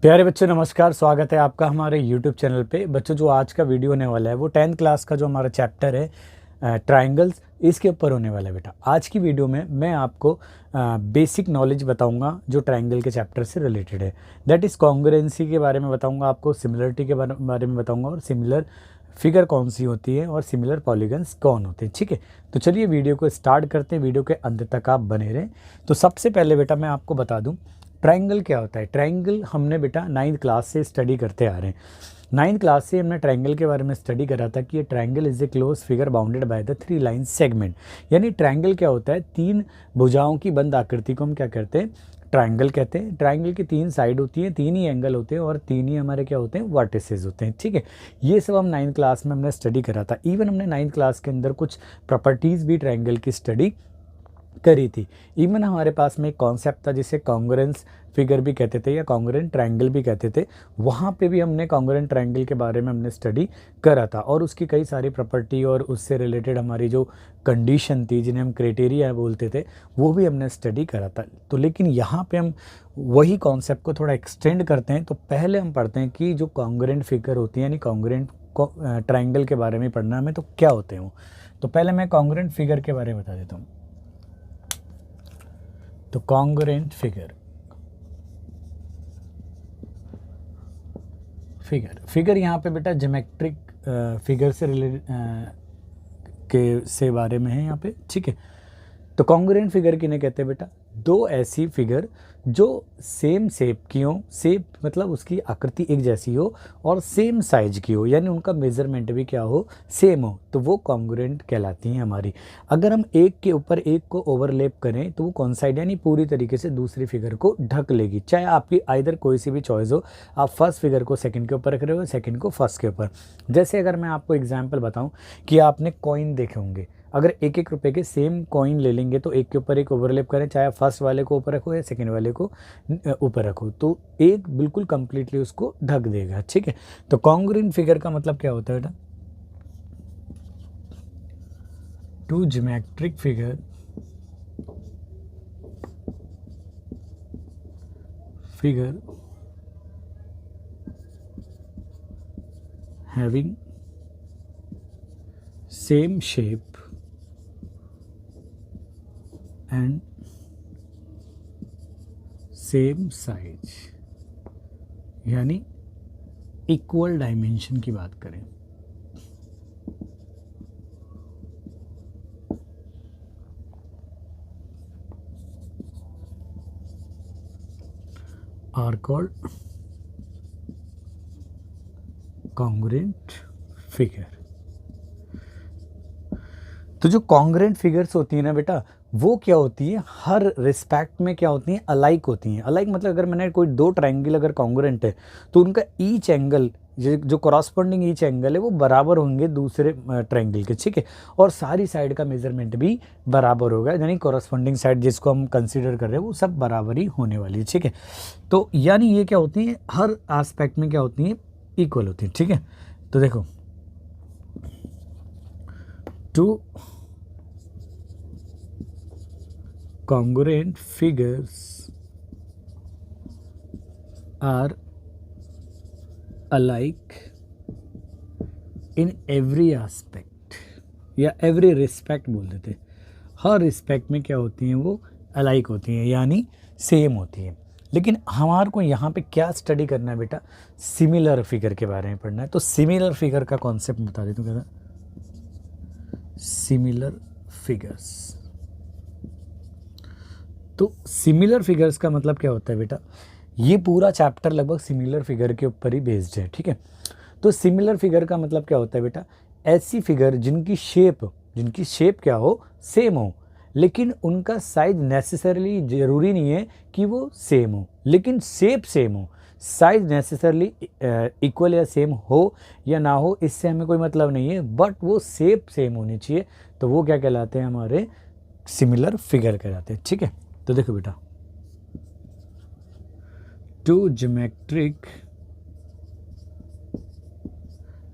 प्यारे बच्चों नमस्कार, स्वागत है आपका हमारे YouTube चैनल पे। बच्चों जो आज का वीडियो होने वाला है वो 10th क्लास का जो हमारा चैप्टर है ट्रायंगल्स, इसके ऊपर होने वाला है बेटा। आज की वीडियो में मैं आपको बेसिक नॉलेज बताऊंगा जो ट्रायंगल के चैप्टर से रिलेटेड है। दैट इज़ कॉन्ग्रुएंसी के बारे में बताऊंगा आपको, सिमिलरिटी के बारे में बताऊंगा और सिमिलर फिगर कौन सी होती है और सिमिलर पॉलीगन्स कौन होते हैं। ठीक है, तो चलिए वीडियो को स्टार्ट करते हैं। वीडियो के अंत तक आप बने रहें। तो सबसे पहले बेटा मैं आपको बता दूं ट्रायंगल क्या होता है। ट्रायंगल हमने बेटा 9th क्लास से स्टडी करते आ रहे हैं। 9th क्लास से हमने ट्रायंगल के बारे में स्टडी करा था कि ये triangle is a close figure bounded by the 3 line segment. यानी ट्रायंगल क्या होता है, 3 भुजाओं की बंद आकृति को हम क्या कहते हैं, ट्रायंगल कहते हैं। ट्रायंगल की 3 साइड होती हैं, 3 ही एंगल होते हैं और 3 ही हमारे क्या होते हैं, वर्टिसेस होते हैं। ठीक है, ये सब हम 9th क्लास में हमने स्टडी करा था। इवन हमने 9th क्लास के अंदर कुछ प्रॉपर्टीज़ भी ट्रायंगल की स्टडी करी थी। इवन हमारे पास में एक कॉन्सेप्ट था जिसे कॉन्ग्रुएंस फिगर भी कहते थे या कॉन्ग्रुएंट ट्रायंगल भी कहते थे। वहाँ पे भी हमने कॉन्ग्रुएंट ट्रायंगल के बारे में हमने स्टडी करा था और उसकी कई सारी प्रॉपर्टी और उससे रिलेटेड हमारी जो कंडीशन थी, जिन्हें हम क्राइटेरिया बोलते थे, वो भी हमने स्टडी करा था। तो लेकिन यहाँ पे हम वही कॉन्सेप्ट को थोड़ा एक्सटेंड करते हैं। तो पहले हम पढ़ते हैं कि जो कॉन्ग्रुएंट फिगर होती है यानी कॉन्ग्रुएंट ट्रायंगल के बारे में पढ़ना हमें, तो क्या होते हैं वो। तो पहले मैं कॉन्ग्रुएंट फिगर के बारे में बता देता हूँ। तो कॉन्ग्रुएंट फिगर यहाँ पे बेटा ज्योमेट्रिक फिगर से रिलेटेड के से बारे में है यहाँ पे। ठीक है, तो कॉन्ग्रुएंट फिगर किन्हें कहते हैं बेटा, दो ऐसी फिगर जो सेम शेप की हो, शेप मतलब उसकी आकृति एक जैसी हो और सेम साइज की हो, यानी उनका मेजरमेंट भी क्या हो, सेम हो, तो वो कॉन्ग्रुएंट कहलाती हैं हमारी। अगर हम एक के ऊपर एक को ओवरलैप करें तो वो कॉन्साइड यानी पूरी तरीके से दूसरी फिगर को ढक लेगी। चाहे आपकी आइदर कोई सी भी चॉइस हो, आप फर्स्ट फिगर को सेकंड के ऊपर रख रहे हो, सेकंड को फर्स्ट के ऊपर। जैसे अगर मैं आपको एग्जाम्पल बताऊं कि आपने कॉइन देखे होंगे, अगर एक एक रुपए के सेम कॉइन ले लेंगे तो एक के ऊपर एक ओवरलैप करें, चाहे फर्स्ट वाले को ऊपर रखो या सेकंड वाले को ऊपर रखो, तो एक बिल्कुल कंप्लीटली उसको ढक देगा। ठीक है, तो कॉन्ग्रुएंट फिगर का मतलब क्या होता है बेटा, two geometric figure having same shape and same size, यानी इक्वल डायमेंशन की बात करें, आर कॉल्ड कॉन्ग्रुएंट फिगर। तो जो कॉन्ग्रुएंट फिगर्स होती है ना बेटा, वो क्या होती है, हर रिस्पेक्ट में क्या होती हैं, अलाइक होती हैं। अलाइक मतलब अगर मैंने कोई दो ट्रायंगल अगर कॉन्ग्रुएंट है तो उनका ईच एंगल, जो कॉरस्पॉन्डिंग ईच एंगल है वो बराबर होंगे दूसरे ट्रायंगल के। ठीक है, और सारी साइड का मेजरमेंट भी बराबर होगा, यानी कॉरस्पॉन्डिंग साइड जिसको हम कंसीडर कर रहे हैं वो सब बराबर ही होने वाली है। ठीक है, तो यानी ये क्या होती है, हर एस्पेक्ट में क्या होती है, इक्वल होती है। ठीक है, तो देखो to congruent figures are alike in every aspect, या every respect बोल देते, हर रिस्पेक्ट में क्या होती हैं, वो अलाइक होती हैं यानी सेम होती हैं। लेकिन हमारे को यहाँ पे क्या स्टडी करना है बेटा, सिमिलर फिगर के बारे में पढ़ना है। तो सिमिलर फिगर का कॉन्सेप्ट बता देता हूँ, क्या सिमिलर फिगर्स। तो सिमिलर फिगर्स का मतलब क्या होता है बेटा, ये पूरा चैप्टर लगभग सिमिलर फिगर के ऊपर ही बेस्ड है। ठीक है, तो सिमिलर फिगर का मतलब क्या होता है बेटा, ऐसी फिगर जिनकी शेप क्या हो, सेम हो, लेकिन उनका साइज नेसेसरली जरूरी नहीं है कि वो सेम हो, लेकिन शेप सेम हो। साइज नेसेसरली इक्वल या सेम हो या ना हो, इससे हमें कोई मतलब नहीं है, बट वो शेप सेम होनी चाहिए, तो वो क्या कहलाते हैं, हमारे सिमिलर फिगर कहलाते हैं। ठीक है, तो देखो बेटा, two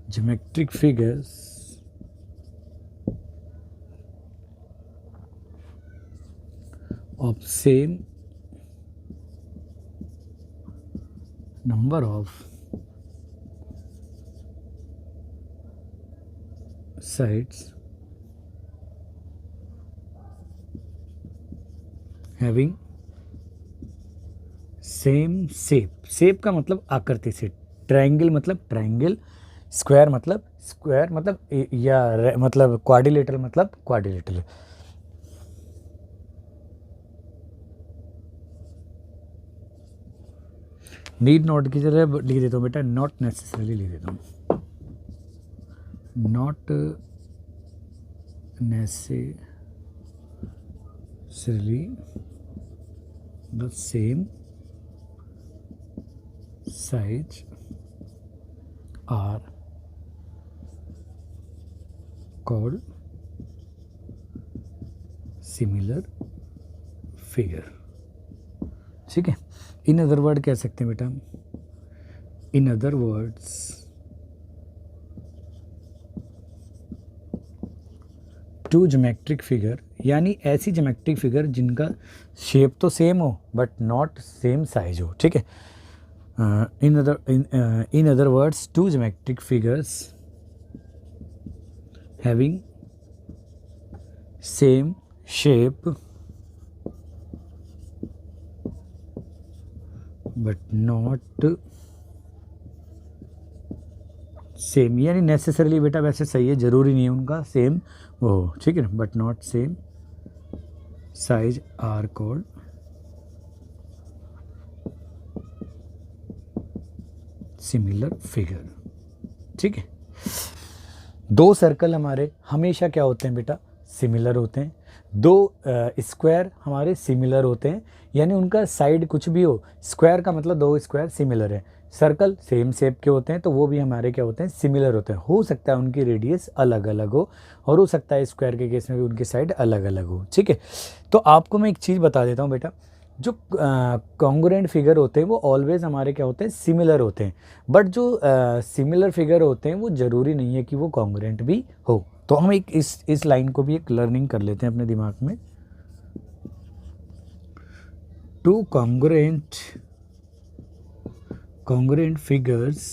geometric figures of same number of sides having same shape. Shape का मतलब आकृति से, ट्रायंगल मतलब ट्रायंगल, स्क्वायर मतलब स्क्वायर, मतलब या मतलब क्वाड्रिलेटरल मतलब क्वाड्रिलेटरल। नीड नॉट की जगह लिख देता हूँ बेटा नॉट नेसेसरीली लिख देता हूँ, not necessarily the same sides are called similar figure। ठीक है, इन अदर वर्ड कह सकते हैं बेटा, in other words two geometric figure, यानी ऐसी ज्योमेट्रिक फिगर जिनका शेप तो सेम हो बट नॉट सेम साइज हो। ठीक है, in other words two geometric figures having same shape but not same, यानी नेसेसरली बेटा वैसे सही है, ज़रूरी नहीं है उनका सेम वो, ठीक है, but not same size are called similar figure. ठीक है, दो सर्कल हमारे हमेशा क्या होते हैं बेटा, सिमिलर होते हैं। दो स्क्वायर हमारे सिमिलर होते हैं, यानी उनका साइड कुछ भी हो, स्क्वायर का मतलब दो स्क्वायर सिमिलर है। सर्कल सेम शेप के होते हैं तो वो भी हमारे क्या होते हैं, सिमिलर होते हैं। हो सकता है उनकी रेडियस अलग अलग हो, और हो सकता है स्क्वायर के केस में भी उनकी साइड अलग अलग हो। ठीक है, तो आपको मैं एक चीज़ बता देता हूँ बेटा, जो कॉन्ग्रुएंट फिगर होते हैं वो ऑलवेज हमारे क्या होते हैं, सिमिलर होते हैं। बट जो सिमिलर फिगर होते हैं वो ज़रूरी नहीं है कि वो कॉन्ग्रुएंट भी हो। तो हम एक इस लाइन को भी एक लर्निंग कर लेते हैं अपने दिमाग में। Two congruent figures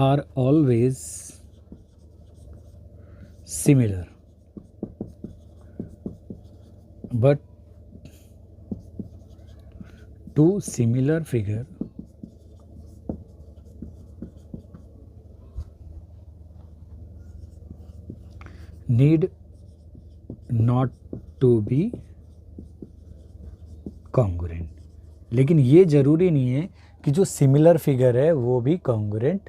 are always similar, but two similar figure need not to be congruent। लेकिन ये ज़रूरी नहीं है कि जो सिमिलर फिगर है वो भी कॉन्ग्रुएंट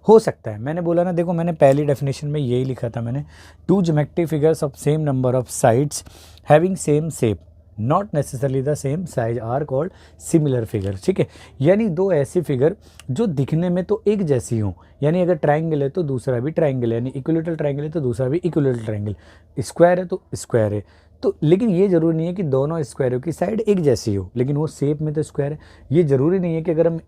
हो सकता है। मैंने बोला ना, देखो मैंने पहली डेफिनेशन में यही लिखा था मैंने, two geometric figures of same number of sides having same shape not necessarily the same size are called similar figure. ठीक है, यानी दो ऐसी फिगर जो दिखने में तो एक जैसी हों, यानी अगर ट्राइंगल है तो दूसरा भी ट्राइंगल है, यानी इक्विलेटरल ट्राइंगल है तो दूसरा भी इक्विलेटरल ट्राइंगल, स्क्वायर है तो स्क्वायर है। तो लेकिन ये ज़रूरी नहीं है कि दोनों स्क्वायरों की साइड एक जैसी हो, लेकिन वो शेप में तो स्क्वायर है। ये ज़रूरी नहीं है कि अगर हम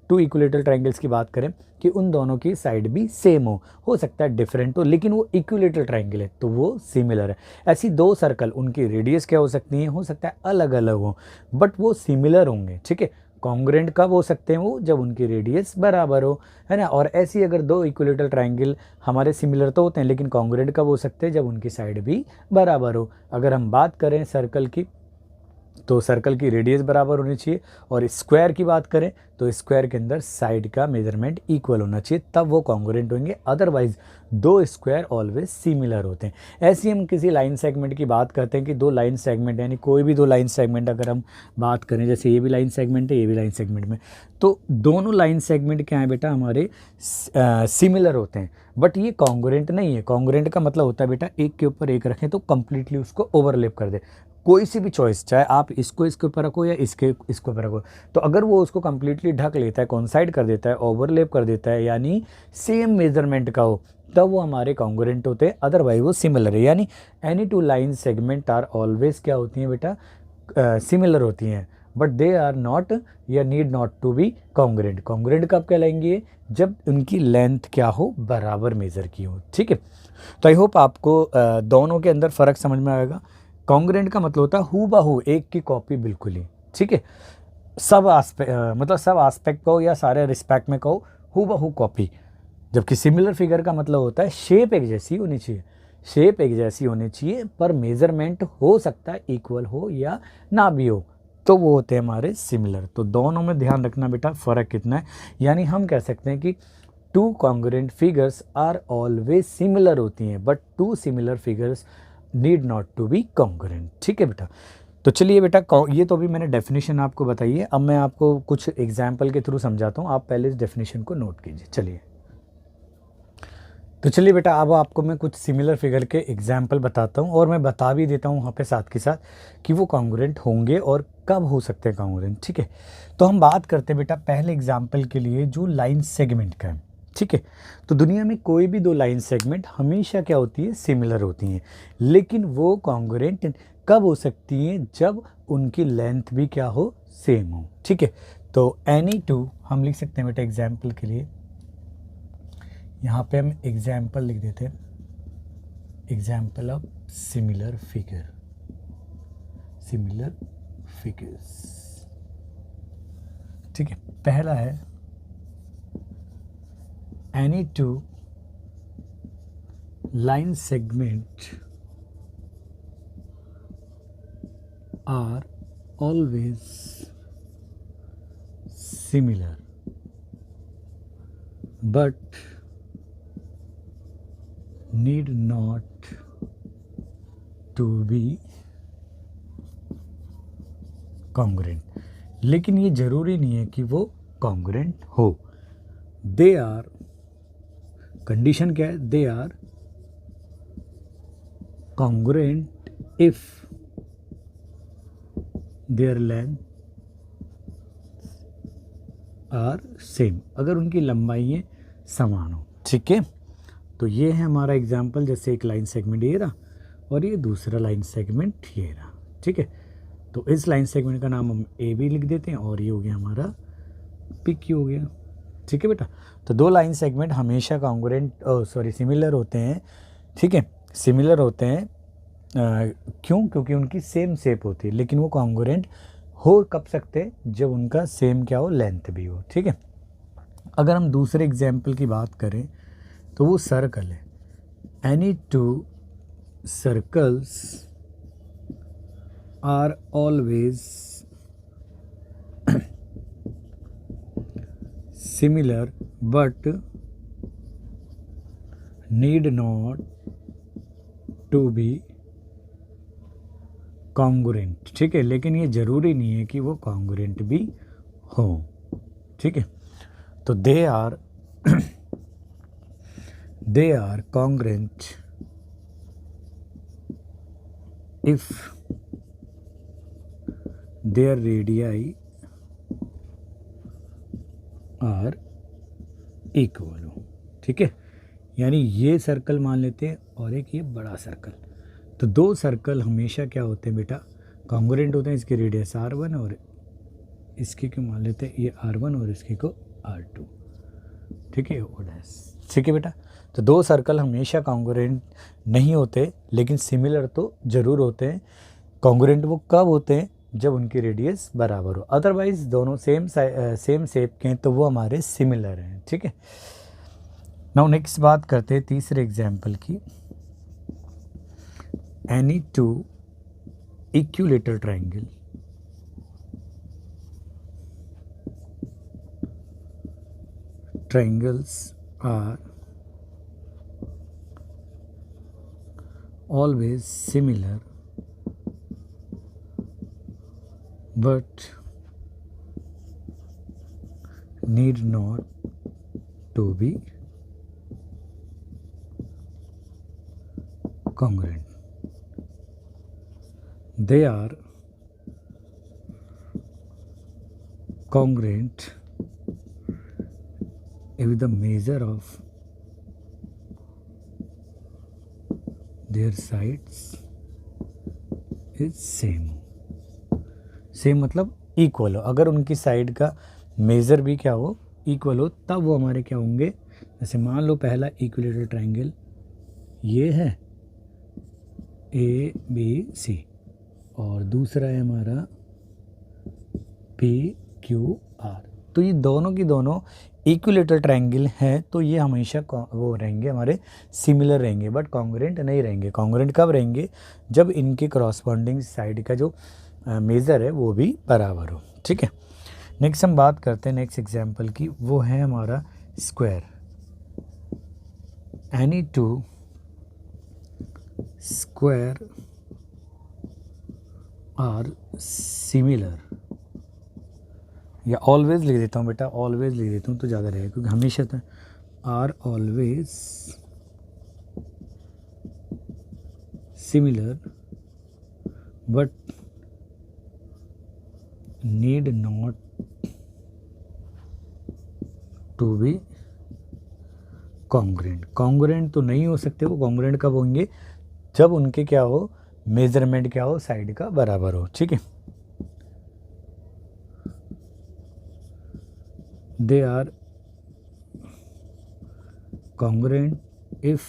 टू इक्विलेटरल ट्राइंगल्स की बात करें कि उन दोनों की साइड भी सेम हो सकता है डिफरेंट हो, लेकिन वो इक्विलेटरल ट्राइंगल है तो वो सिमिलर है। ऐसी दो सर्कल, उनकी रेडियस क्या हो सकती है, हो सकता है अलग अलग हो बट वो सिमिलर होंगे। ठीक है, कॉन्ग्रुएंट कब हो सकते हैं वो, जब उनकी रेडियस बराबर हो, है ना। और ऐसी अगर दो इक्विलेटरल ट्राइंगल हमारे सिमिलर तो होते हैं, लेकिन कॉन्ग्रुएंट कब हो सकते हैं, जब उनकी साइड भी बराबर हो। अगर हम बात करें सर्कल की तो सर्कल की रेडियस बराबर होनी चाहिए, और स्क्वायर की बात करें तो स्क्वायर के अंदर साइड का मेजरमेंट इक्वल होना चाहिए, तब वो कॉन्ग्रुएंट होंगे। अदरवाइज दो स्क्वायर ऑलवेज सिमिलर होते हैं। ऐसे हम किसी लाइन सेगमेंट की बात करते हैं कि दो लाइन सेगमेंट, यानी कोई भी दो लाइन सेगमेंट अगर हम बात करें, जैसे ये भी लाइन सेगमेंट है, ये भी लाइन सेगमेंट में, तो दोनों लाइन सेगमेंट क्या है बेटा, हमारे सिमिलर होते हैं बट ये कॉन्ग्रुएंट नहीं है। कॉन्ग्रुएंट का मतलब होता है बेटा एक के ऊपर एक रखें तो कंप्लीटली उसको ओवरलैप कर दे, कोई सी भी चॉइस, चाहे आप इसको इसके ऊपर रखो या इसको ऊपर रखो, तो अगर वो उसको कंप्लीटली ढक लेता है, कॉन्साइड कर देता है, ओवरलैप कर देता है, यानी सेम मेजरमेंट का हो, तब वो हमारे कॉन्ग्रुएंट होते हैं। अदरवाइज वो सिमिलर है। यानी any two line segment are always क्या होती हैं बेटा, सिमिलर होती हैं, बट दे आर नॉट या need not to be congruent. Congruent कब कहलाएंगे, जब उनकी लेंथ क्या हो, बराबर मेज़र की हो। ठीक है, तो आई होप आपको दोनों के अंदर फ़र्क समझ में आएगा। कॉन्ग्रुएंट का मतलब होता है हूबहू, एक की कॉपी बिल्कुल ही। ठीक है, सब मतलब सब एस्पेक्ट को या सारे रिस्पेक्ट में कहो हूबहू कॉपी, जबकि सिमिलर फिगर का मतलब होता है शेप एक जैसी होनी चाहिए, शेप एक जैसी होनी चाहिए पर मेजरमेंट हो सकता है इक्वल हो या ना भी हो, तो वो होते हैं हमारे सिमिलर। तो दोनों में ध्यान रखना बेटा फ़र्क कितना है, यानी हम कह सकते हैं कि two congruent figures are always similar होती हैं but two similar figures need not to be congruent. ठीक है बेटा। तो चलिए बेटा, ये तो अभी मैंने डेफिनेशन आपको बताई है, अब मैं आपको कुछ एग्जाम्पल के थ्रू समझाता हूँ, आप पहले इस डेफिनेशन को नोट कीजिए। चलिए, तो चलिए बेटा, अब आपको मैं कुछ सिमिलर फिगर के एग्जाम्पल बताता हूँ और मैं बता भी देता हूँ वहाँ पे साथ के साथ कि वो कॉन्ग्रुएंट होंगे और कब हो सकते हैं कॉन्ग्रुएंट। ठीक है, तो हम बात करते हैं बेटा पहले एग्जाम्पल के लिए जो लाइन सेगमेंट का है। ठीक है, तो दुनिया में कोई भी दो लाइन सेगमेंट हमेशा क्या होती है, सिमिलर होती हैं, लेकिन वो कॉन्ग्रुएंट कब हो सकती हैं, जब उनकी लेंथ भी क्या हो, सेम हो। ठीक है, तो एनी टू हम लिख सकते हैं बेटा एग्जाम्पल के लिए, यहाँ पे हम एग्जाम्पल लिख देते हैं, example of similar figure, similar figures. ठीक है, पहला है any two line segment are always similar but need not to be congruent, लेकिन ये जरूरी नहीं है कि वो congruent हो। दे आर, कंडीशन क्या है, they are congruent if their length are same, अगर उनकी लंबाई समान हो। ठीक है, तो ये है हमारा एग्जाम्पल, जैसे एक लाइन सेगमेंट ये रहा और ये दूसरा लाइन सेगमेंट ये रहा। ठीक है, तो इस लाइन सेगमेंट का नाम हम ए बी लिख देते हैं और ये हो गया हमारा पी क्यू हो गया। ठीक है बेटा, तो दो लाइन सेगमेंट हमेशा कॉन्ग्रुएंट सिमिलर होते हैं। ठीक है, सिमिलर होते हैं क्यों, क्योंकि उनकी सेम शेप होती है, लेकिन वो कॉन्ग्रुएंट हो कब सकते हैं, जब उनका सेम क्या हो, लेंथ भी हो। ठीक है, अगर हम दूसरे एग्जाम्पल की बात करें तो वो सर्कल है, any two circles are always similar but need not to be congruent. ठीक है, लेकिन ये जरूरी नहीं है कि वो कॉन्ग्रुएंट भी हो। ठीक है, तो they are they are congruent if their radii are equal। ठीक है, यानी ये सर्कल मान लेते हैं और एक ये बड़ा सर्कल, तो दो सर्कल हमेशा क्या होते हैं बेटा, कॉन्ग्रुएंट होते हैं। इसके रेडियस r1 और इसके को मान लेते हैं ये r1 और इसके को r2। ठीक है, ओ डैश। ठीक है बेटा, तो दो सर्कल हमेशा कॉन्ग्रुएंट नहीं होते, लेकिन सिमिलर तो ज़रूर होते हैं। कॉन्ग्रुएंट वो कब होते हैं, जब उनकी रेडियस बराबर हो, अदरवाइज दोनों सेम शेप के हैं तो वो हमारे सिमिलर हैं। ठीक है, नाउ नेक्स्ट बात करते हैं तीसरे एग्जाम्पल की, any two equilateral triangle triangles are always similar but need not to be congruent. They are congruent if the measure of their sides is same। Same मतलब इक्वल हो, अगर उनकी साइड का मेज़र भी क्या हो, इक्वल हो, तब वो हमारे क्या होंगे। जैसे मान लो पहला इक्विलेटरल ट्रायंगल ये है ए बी सी और दूसरा है हमारा पी क्यू आर। तो ये दोनों की दोनों इक्विलेटरल ट्रायंगल हैं, तो ये हमेशा वो रहेंगे हमारे सिमिलर रहेंगे, बट कॉन्ग्रुएंट नहीं रहेंगे। कॉन्ग्रुएंट कब रहेंगे? जब इनके करस्पॉन्डिंग साइड का जो मेज़र है वो भी बराबर हो। ठीक है, नेक्स्ट हम बात करते हैं नेक्स्ट एग्जांपल की, वो है हमारा square. Any two square are similar, या ऑलवेज लिख देता हूँ बेटा, ऑलवेज लिख देता हूँ तो ज़्यादा रहेगा, क्योंकि हमेशा तो are always similar but need not to be congruent. Congruent तो नहीं हो सकते, वो कॉन्ग्रुएंट कब होंगे? जब उनके क्या हो, मेजरमेंट क्या हो, साइड का बराबर हो। ठीक है, they are congruent if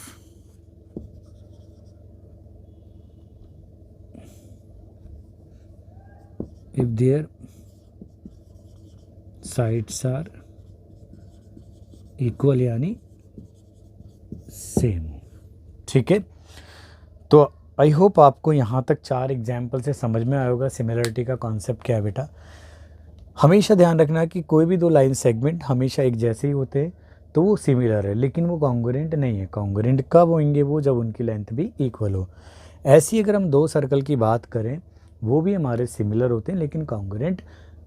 their sides are equal यानी सेम। ठीक है, तो आई होप आपको यहाँ तक 4 एग्जाम्पल से समझ में आया होगा सिमिलरिटी का कॉन्सेप्ट क्या है बेटा। हमेशा ध्यान रखना कि कोई भी दो लाइन सेगमेंट हमेशा एक जैसे ही होते हैं तो वो सिमिलर है, लेकिन वो कॉन्ग्रुएंट नहीं है। कॉन्ग्रुएंट कब होंगे? वो जब उनकी लेंथ भी इक्वल हो। ऐसी अगर हम 2 सर्कल की बात करें, वो भी हमारे सिमिलर होते हैं, लेकिन कॉन्ग्रुएंट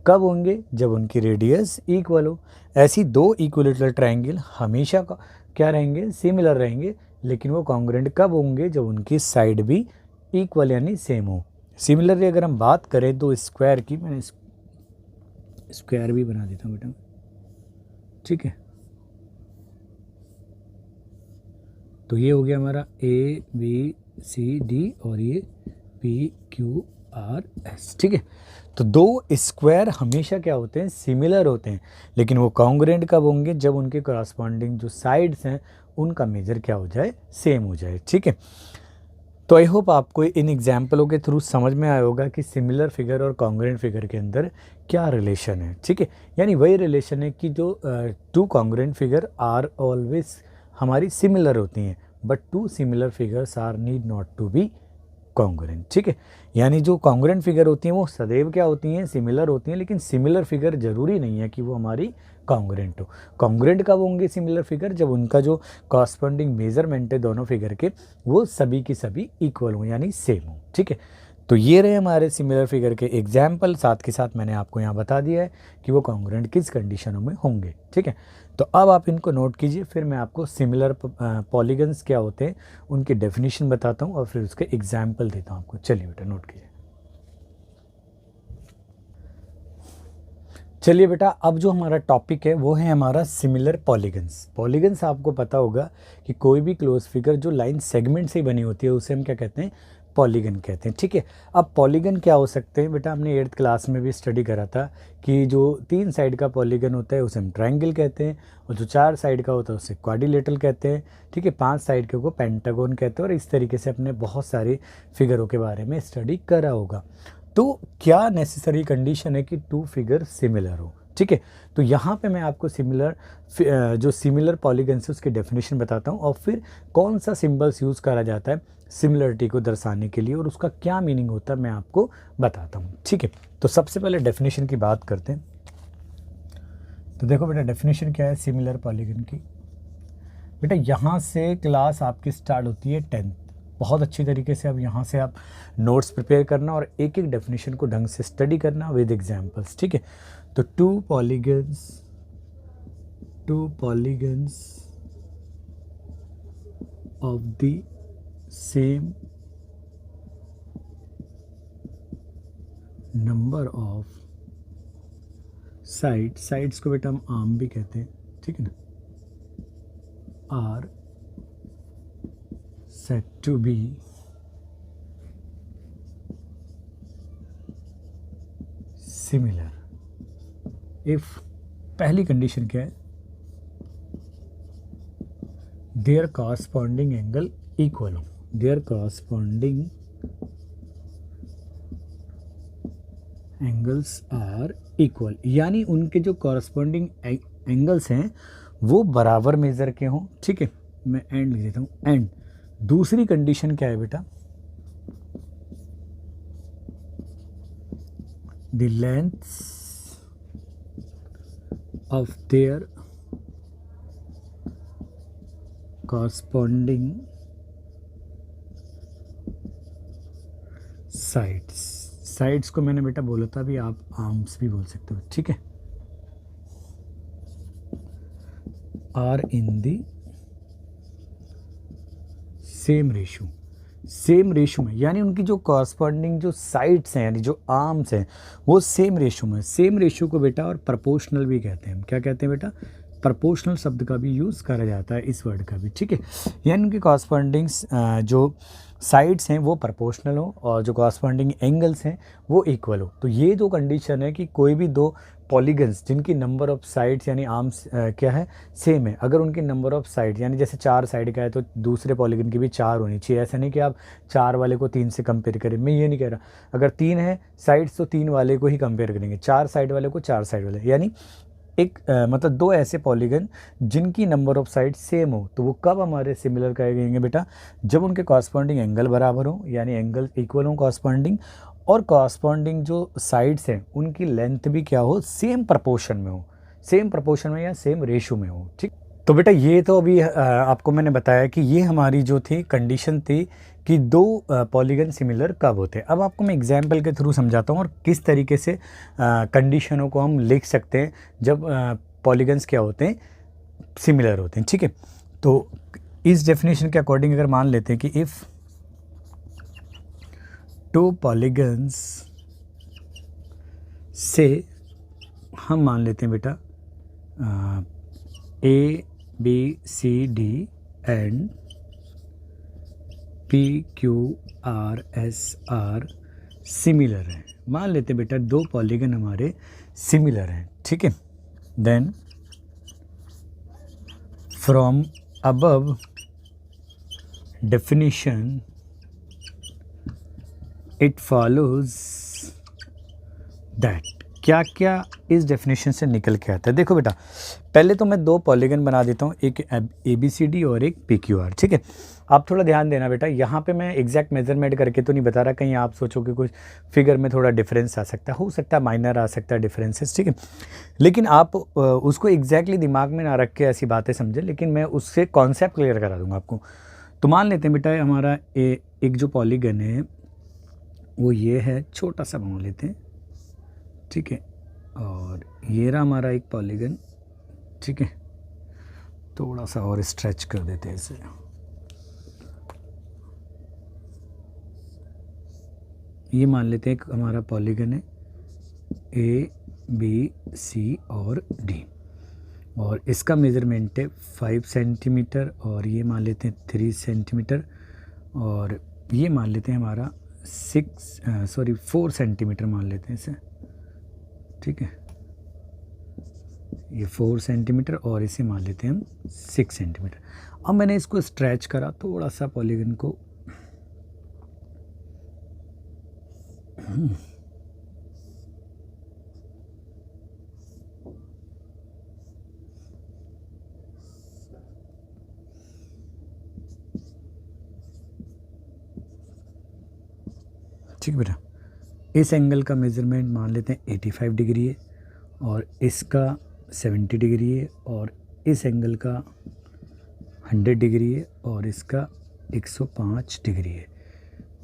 कब होंगे? जब उनकी रेडियस इक्वल हो। ऐसी 2 इक्विलेटरल ट्रायंगल हमेशा क्या रहेंगे? सिमिलर रहेंगे, लेकिन वो कॉन्ग्रुएंट कब होंगे? जब उनकी साइड भी इक्वल यानी सेम हो। सिमिलरली अगर हम बात करें तो स्क्वायर की, मैंने स्क्वायर भी बना देता हूँ बेटा। ठीक है, तो ये हो गया हमारा ए बी सी डी और ये पी क्यू आर एस। ठीक है, तो 2 स्क्वायर हमेशा क्या होते हैं? सिमिलर होते हैं, लेकिन वो कॉन्ग्रुएंट कब होंगे? जब उनके करस्पॉन्डिंग जो साइड्स हैं उनका मेजर क्या हो जाए? सेम हो जाए। ठीक है, तो आई होप आपको इन एग्जाम्पलों के थ्रू समझ में आया होगा कि सिमिलर फिगर और कॉन्ग्रुएंट फिगर के अंदर क्या रिलेशन है। ठीक है, यानी वही रिलेशन है कि जो 2 कॉन्ग्रुएंट फिगर आर ऑलवेज हमारी सिमिलर होती हैं, but 2 similar figures are need not to be congruent. ठीक है, यानी जो कॉन्ग्रुएंट फिगर होती हैं वो सदैव क्या होती हैं? सिमिलर होती हैं, लेकिन सिमिलर फिगर जरूरी नहीं है कि वो हमारी कॉन्ग्रुएंट हो। कॉन्ग्रुएंट कब होंगे सिमिलर फिगर? जब उनका जो कॉरस्पॉन्डिंग मेजरमेंट है दोनों फिगर के, वो सभी की सभी इक्वल हो यानी सेम हो। ठीक है, तो ये रहे हमारे सिमिलर फिगर के एग्जाम्पल। साथ के साथ मैंने आपको यहाँ बता दिया है कि वो कॉन्ग्रुएंट किस कंडीशनों में होंगे। ठीक है, तो अब आप इनको नोट कीजिए, फिर मैं आपको सिमिलर पॉलीगन्स क्या होते हैं उनकी डेफिनेशन बताता हूँ और फिर उसके एग्जाम्पल देता हूँ आपको। चलिए बेटा नोट कीजिए। चलिए बेटा, अब जो हमारा टॉपिक है वो है हमारा सिमिलर पॉलीगन्स। पॉलीगन्स आपको पता होगा कि कोई भी क्लोज फिगर जो लाइन सेगमेंट से बनी होती है उसे हम क्या कहते हैं? पॉलीगन कहते हैं। ठीक है, अब पॉलीगन क्या हो सकते हैं बेटा? हमने 8th क्लास में भी स्टडी करा था कि जो 3 साइड का पॉलीगन होता है उसे हम ट्रायंगल कहते हैं, और जो 4 साइड का होता है उसे क्वाड्रिलेटरल कहते हैं। ठीक है, 5 साइड के को पेंटागन कहते हैं, और इस तरीके से अपने बहुत सारे फिगरों के बारे में स्टडी करा होगा। तो क्या नेसेसरी कंडीशन है कि 2 फिगर सिमिलर हो? ठीक है, तो यहाँ पे मैं आपको जो सिमिलर पॉलीगन्स है उसकी डेफिनेशन बताता हूँ, और फिर कौन सा सिंबल्स यूज़ करा जाता है सिमिलरिटी को दर्शाने के लिए और उसका क्या मीनिंग होता है मैं आपको बताता हूँ। ठीक है, तो सबसे पहले डेफिनेशन की बात करते हैं। तो देखो बेटा, डेफिनेशन क्या है सिमिलर पॉलीगन की? बेटा यहाँ से क्लास आपकी स्टार्ट होती है 10th। बहुत अच्छी तरीके से अब यहाँ से आप नोट्स प्रिपेयर करना और एक एक डेफिनेशन को ढंग से स्टडी करना विद एग्जांपल्स। ठीक है, तो 2 polygons of the same number of sides को बेटा हम आर्म भी कहते हैं। ठीक है ना, are said to be similar if पहली कंडीशन क्या है? their corresponding angle equal हो। their corresponding angles are equal, यानी उनके जो कॉरस्पॉन्डिंग एंगल्स हैं वो बराबर मेज़र के हों। ठीक है, मैं एंड लिख देता हूँ। एंड दूसरी कंडीशन क्या है बेटा, the lengths of their corresponding sides को मैंने बेटा बोला था, अभी आप आर्म्स भी बोल सकते हो। ठीक है, are in the same ratio में, यानी उनकी जो कॉरस्पॉन्डिंग जो साइड्स हैं यानी जो आर्म्स हैं वो सेम रेशो में। सेम रेशो को बेटा और प्रोपोर्शनल भी कहते हैं। हम क्या कहते हैं बेटा, प्रोपोर्शनल शब्द का भी यूज़ करा जाता है इस वर्ड का भी। ठीक है, यानी उनकी कॉरस्पॉन्डिंग जो साइड्स हैं वो प्रोपोर्शनल हो और जो कॉरस्पॉन्डिंग एंगल्स हैं वो इक्वल हो। तो ये दो कंडीशन है कि कोई भी दो पॉलीगन्स जिनकी नंबर ऑफ साइड्स यानी आर्म्स क्या है, सेम है, अगर उनकी नंबर ऑफ साइड यानी जैसे 4 साइड का है तो दूसरे पॉलीगन की भी 4 होनी चाहिए। ऐसा नहीं कि आप 4 वाले को 3 से कंपेयर करें, मैं ये नहीं कह रहा। अगर 3 है साइड्स तो 3 वाले को ही कंपेयर करेंगे, 4 साइड वाले को 4 साइड वाले, यानी एक मतलब दो ऐसे पॉलीगन जिनकी नंबर ऑफ साइड सेम हो तो वो कब हमारे सिमिलर कहे जाएंगे बेटा, जब उनके कॉरस्पॉन्डिंग एंगल बराबर हो, यानी एंगल इक्वल हो कॉरस्पॉन्डिंग, और कॉरस्पॉन्डिंग जो साइड्स हैं उनकी लेंथ भी क्या हो, सेम प्रपोर्शन में हो, सेम प्रपोर्शन में या सेम रेशो में हो। ठीक, तो बेटा ये तो अभी आपको मैंने बताया कि ये हमारी जो थी कंडीशन थी कि दो पॉलीगन सिमिलर कब होते हैं। अब आपको मैं एग्जाम्पल के थ्रू समझाता हूँ और किस तरीके से कंडीशनों को हम लिख सकते हैं जब पॉलीगन्स क्या होते हैं, सिमिलर होते हैं। ठीक है, तो इस डेफिनेशन के अकॉर्डिंग अगर मान लेते हैं कि इफ़ टू पॉलीगन्स से, हम मान लेते हैं बेटा A B C D and P Q R S are similar हैं। मान लेते हैं बेटा दो पॉलीगन हमारे सिमिलर हैं। ठीक है, then from above definition it follows that, क्या क्या इस डेफिनेशन से निकल के आता है। देखो बेटा, पहले तो मैं दो पॉलीगन बना देता हूँ, एक ए बी सी डी और एक पी क्यू आर। ठीक है, आप थोड़ा ध्यान देना बेटा, यहाँ पे मैं एग्जैक्ट मेजरमेंट करके तो नहीं बता रहा, कहीं आप सोचो कि कुछ फिगर में थोड़ा डिफरेंस आ सकता है, हो सकता है माइनर आ सकता है डिफरेंसेस। ठीक है, लेकिन आप उसको एग्जैक्टली दिमाग में ना रख के ऐसी बातें समझें, लेकिन मैं उससे कॉन्सेप्ट क्लियर करा दूँगा आपको। तो मान लेते हैं बेटा हमारा एक जो पॉलीगन है वो ये है, छोटा सा बना लेते हैं। ठीक है, और ये रहा हमारा एक पॉलीगन। ठीक है, थोड़ा सा और स्ट्रेच कर देते हैं इसे। ये मान लेते हैं एक हमारा पॉलीगन है ए बी सी और डी, और इसका मेज़रमेंट है 5 सेंटीमीटर, और ये मान लेते हैं 3 सेंटीमीटर, और ये मान लेते हैं हमारा 4 सेंटीमीटर मान लेते हैं इसे। ठीक है, ये 4 सेंटीमीटर और इसे मान लेते हैं हम 6 सेंटीमीटर। अब मैंने इसको स्ट्रेच करा थोड़ा सा पॉलीगन को, ठीक बेटा, इस एंगल का मेज़रमेंट मान लेते हैं 85 डिग्री है, और इसका 70 डिग्री है, और इस एंगल का 100 डिग्री है, और इसका 105 डिग्री है।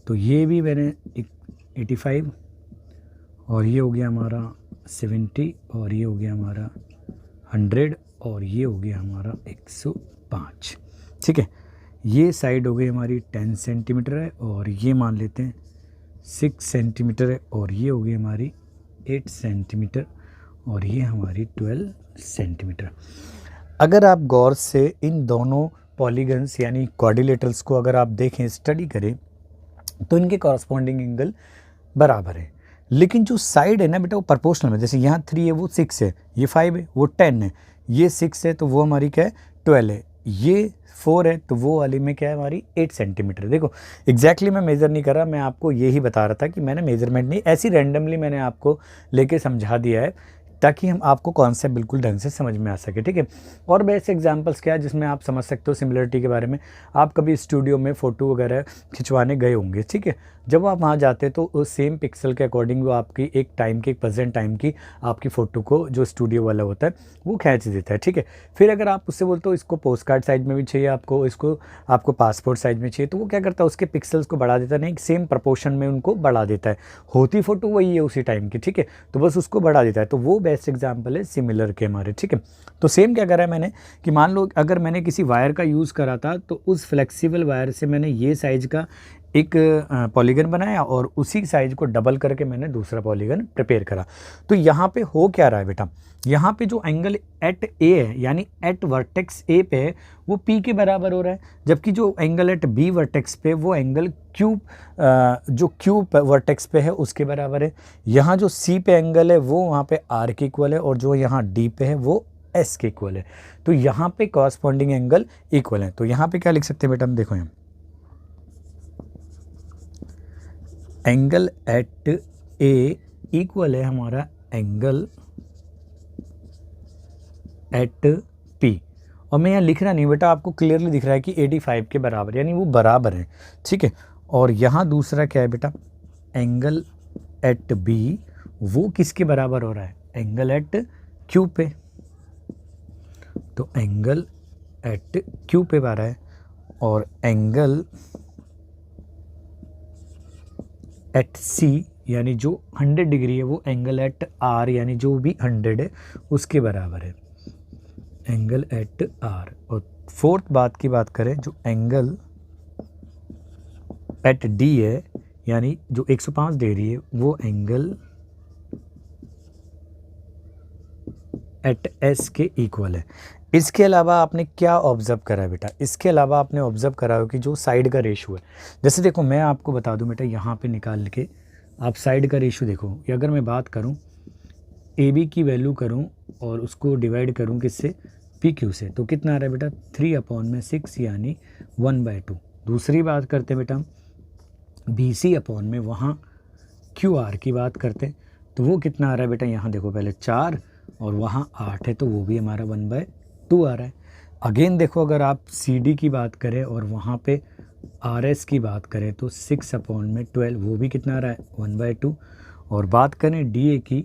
तो ये भी मैंने 85, और ये हो गया हमारा 70, और ये हो गया हमारा 100, और ये हो गया हमारा 105। ठीक है, ये साइड हो गई हमारी 10 सेंटीमीटर है, और ये मान लेते हैं 6 सेंटीमीटर है, और ये हो गई हमारी 8 सेंटीमीटर, और ये हमारी 12 सेंटीमीटर। अगर आप गौर से इन दोनों पॉलीगन्स यानी क्वाड्रिलेटरल्स को अगर आप देखें, स्टडी करें, तो इनके कॉरस्पॉन्डिंग एंगल बराबर है, लेकिन जो साइड है ना बेटा वो प्रोपोर्शनल है। जैसे यहाँ 3 है वो 6 है, ये 5 है वो 10 है, ये 6 है तो वो हमारी क्या है 12 है, ये 4 है तो वो वाली में क्या है हमारी 8 सेंटीमीटर। देखो एग्जैक्टली मैं मेज़र नहीं कर रहा, मैं आपको यही बता रहा था कि मैंने मेज़रमेंट नहीं, ऐसी रैंडमली मैंने आपको लेके समझा दिया है ताकि हम आपको कॉन्सेप्ट बिल्कुल ढंग से समझ में आ सके, ठीक है। और बेस्ट एग्जांपल्स क्या है जिसमें आप समझ सकते हो सिमिलरिटी के बारे में। आप कभी स्टूडियो में फ़ोटो वगैरह खिंचवाने गए होंगे, ठीक है। जब आप वहाँ जाते हैं तो उस सेम पिक्सल के अकॉर्डिंग वो आपकी एक टाइम की, एक प्रेजेंट टाइम की आपकी फ़ोटो को जो स्टूडियो वाला होता है वो खींच देता है, ठीक है। फिर अगर आप उससे बोलते हो इसको पोस्ट कार्ड साइज में भी चाहिए आपको, इसको आपको पासपोर्ट साइज में चाहिए, तो वो क्या करता है उसके पिक्सल्स को बढ़ा देता है, नहीं सेम प्रपोर्शन में उनको बढ़ा देता है। होती फ़ोटो वही है उसी टाइम की, ठीक है, तो बस उसको बढ़ा देता है। तो वो बेस्ट एग्जाम्पल है सिमिलर के हमारे, ठीक है। तो सेम क्या करा है मैंने कि मान लो अगर मैंने किसी वायर का यूज़ करा था तो उस फ्लेक्सिबल वायर से मैंने ये साइज़ का एक पॉलीगन बनाया और उसी साइज को डबल करके मैंने दूसरा पॉलीगन प्रिपेयर करा। तो यहाँ पे हो क्या रहा है बेटा, यहाँ पे जो एंगल एट ए है यानी एट वर्टेक्स ए पे है वो पी के बराबर हो रहा है, जबकि जो एंगल एट बी वर्टेक्स पे वो एंगल क्यूब जो क्यूब वर्टेक्स पे है उसके बराबर है। यहाँ जो सी पे एंगल है वो वहाँ पे आर के इक्वल है और जो यहाँ डी पे है वो एस के इक्वल है। तो यहाँ पे कॉरस्पॉन्डिंग एंगल इक्वल है। तो यहाँ पे क्या लिख सकते हैं बेटा हम, देखो यहाँ एंगल एट ए इक्वल है हमारा एंगल एट पी। और मैं यहाँ लिख रहा नहीं बेटा, आपको क्लियरली दिख रहा है कि 85 के बराबर, यानी वो बराबर है, ठीक है। और यहाँ दूसरा क्या है बेटा, एंगल एट बी वो किसके बराबर हो रहा है, एंगल एट क्यू पे। तो एंगल एट क्यू पे आ रहा है और एंगल एट सी यानी जो 100 डिग्री है वो एंगल एट आर यानी जो भी 100 है उसके बराबर है, एंगल एट आर। और फोर्थ बात की बात करें, जो एंगल एट डी है यानी जो 105 डिग्री है वो एंगल एट एस के इक्वल है। इसके अलावा आपने क्या ऑब्जर्व करा है बेटा, इसके अलावा आपने ऑब्जर्व करा हो कि जो साइड का रेशो है, जैसे देखो मैं आपको बता दूं बेटा, यहाँ पे निकाल के आप साइड का रेशो देखो, कि अगर मैं बात करूं ए बी की वैल्यू करूं और उसको डिवाइड करूं किससे, पी क्यू से, तो कितना आ रहा है बेटा 3/6 यानी 1/2। दूसरी बात करते हैं बेटा बी सी अपॉन में वहाँ क्यू आर की बात करते तो वो कितना आ रहा है बेटा, यहाँ देखो पहले 4 और वहाँ 8 है तो वो भी हमारा 1/2 आ रहा है। अगेन देखो अगर आप सी डी की बात करें और वहाँ पे आर एस की बात करें तो 6/12 वो भी कितना आ रहा है 1/2। और बात करें डी ए की,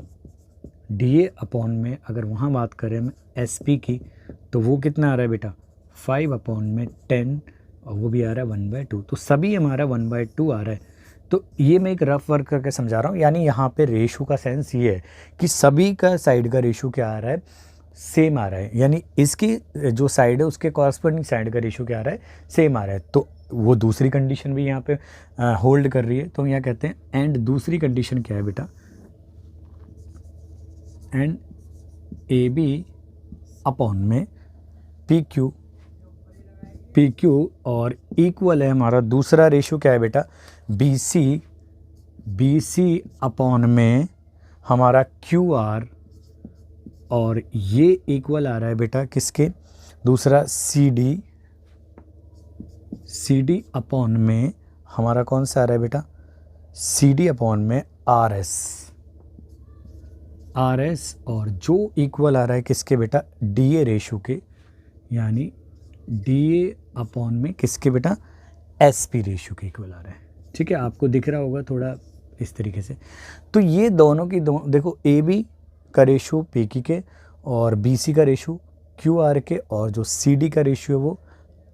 डी ए अपॉन में अगर वहाँ बात करें एस पी की तो वो कितना आ रहा है बेटा 5/10 और वो भी आ रहा है 1/2। तो सभी हमारा 1/2 आ रहा है। तो ये मैं एक रफ वर्क करके समझा रहा हूँ, यानी यहाँ पे रेशो का सेंस ये है कि सभी का साइड का रेशो क्या आ रहा है, सेम आ रहा है, यानी इसकी जो साइड है उसके कॉरस्पॉन्डिंग साइड का रेशो क्या आ रहा है, सेम आ रहा है। तो वो दूसरी कंडीशन भी यहाँ पे होल्ड कर रही है। तो यहाँ कहते हैं एंड दूसरी कंडीशन क्या है बेटा, एंड ए बी अपॉन में पी क्यू और इक्वल है हमारा दूसरा रेशो क्या है बेटा बी सी अपॉन में हमारा क्यू आर, और ये इक्वल आ रहा है बेटा किसके, दूसरा सी डी अपॉन में हमारा कौन सा आ रहा है बेटा, सी डी अपॉन में आर एस, और जो इक्वल आ रहा है किसके बेटा डी ए रेशो के, यानी डी ए अपॉन में किसके बेटा एस पी रेशो के इक्वल आ रहा है। ठीक है, आपको दिख रहा होगा थोड़ा इस तरीके से। तो ये दोनों की देखो ए बी का रेशो पी की के और बी सी का रेशो क्यू आर के, और जो सी डी का रेशो है वो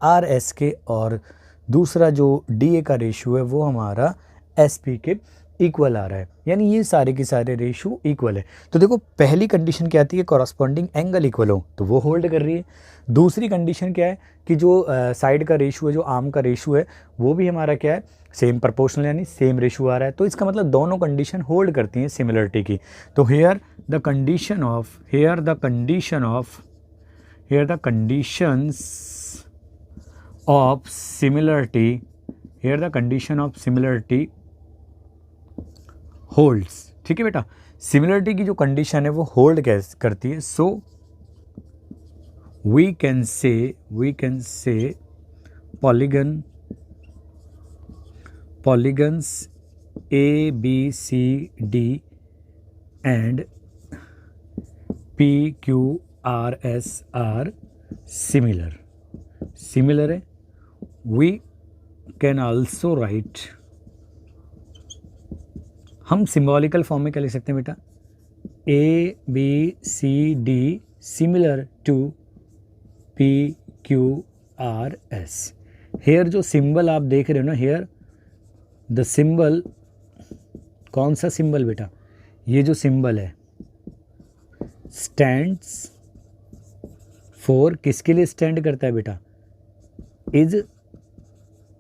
आर एस के, और दूसरा जो डी ए का रेशो है वो हमारा एस पी के इक्वल आ रहा है, यानी ये सारे के सारे रेशो इक्वल है। तो देखो पहली कंडीशन क्या आती है, कॉरस्पॉन्डिंग एंगल इक्वल हो, तो वो होल्ड कर रही है। दूसरी कंडीशन क्या है कि जो साइड का रेशो है, जो आर्म का रेशो है वो भी हमारा क्या है सेम प्रोपोर्शनल, यानी सेम रेशो आ रहा है। तो इसका मतलब दोनों कंडीशन होल्ड करती हैं सिमिलरिटी की। तो here the condition of similarity holds. ठीक है बेटा, सिमिलरिटी की जो कंडीशन है वो होल्ड कैसे करती है। सो we can say polygons A, B, C, D and P, Q, R, S are similar है. We can also write, हम सिम्बॉलिकल फॉर्म में क्या लिख सकते हैं बेटा, A, B, C, D similar to P, Q, R, S. Here जो symbol आप देख रहे हो ना, हेयर द सिंबल, कौन सा सिंबल बेटा, ये जो सिंबल है स्टैंड्स फॉर, किसके लिए स्टैंड करता है बेटा, इज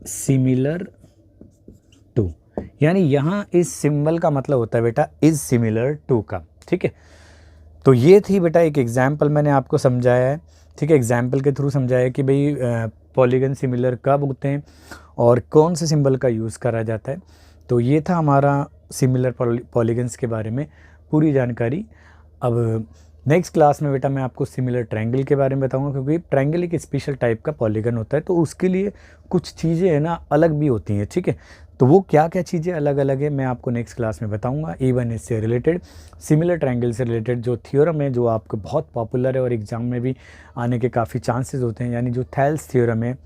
सिमिलर टू. यानी यहाँ इस सिंबल का मतलब होता है बेटा इज सिमिलर टू का. ठीक है, तो ये थी बेटा एक एग्जाम्पल मैंने आपको समझाया है. ठीक है, एग्जाम्पल के थ्रू समझाया कि भाई पॉलीगन सिमिलर कब होते हैं और कौन से सिंबल का यूज़ करा जाता है. तो ये था हमारा सिमिलर पॉलीगन्स के बारे में पूरी जानकारी. अब नेक्स्ट क्लास में बेटा मैं आपको सिमिलर ट्रायंगल के बारे में बताऊंगा, क्योंकि ट्रायंगल एक स्पेशल टाइप का पॉलीगन होता है, तो उसके लिए कुछ चीज़ें है ना अलग भी होती हैं. ठीक है, तो वो क्या क्या चीज़ें अलग अलग है मैं आपको नेक्स्ट क्लास में बताऊंगा. इवन इससे रिलेटेड, सिमिलर ट्रायंगल से रिलेटेड जो थ्योरम है जो आपको बहुत पॉपुलर है और एग्जाम में भी आने के काफ़ी चांसेस होते हैं, यानी जो थेल्स थ्योरम है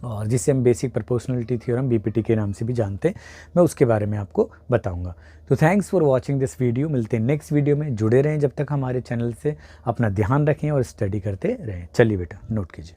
और जिसे हम बेसिक प्रोपोर्शनलिटी थ्योरम BPT के नाम से भी जानते हैं, मैं उसके बारे में आपको बताऊंगा. तो thanks for watching this video. मिलते हैं नेक्स्ट वीडियो में. जुड़े रहें जब तक हमारे चैनल से. अपना ध्यान रखें और स्टडी करते रहें. चलिए बेटा नोट कीजिए.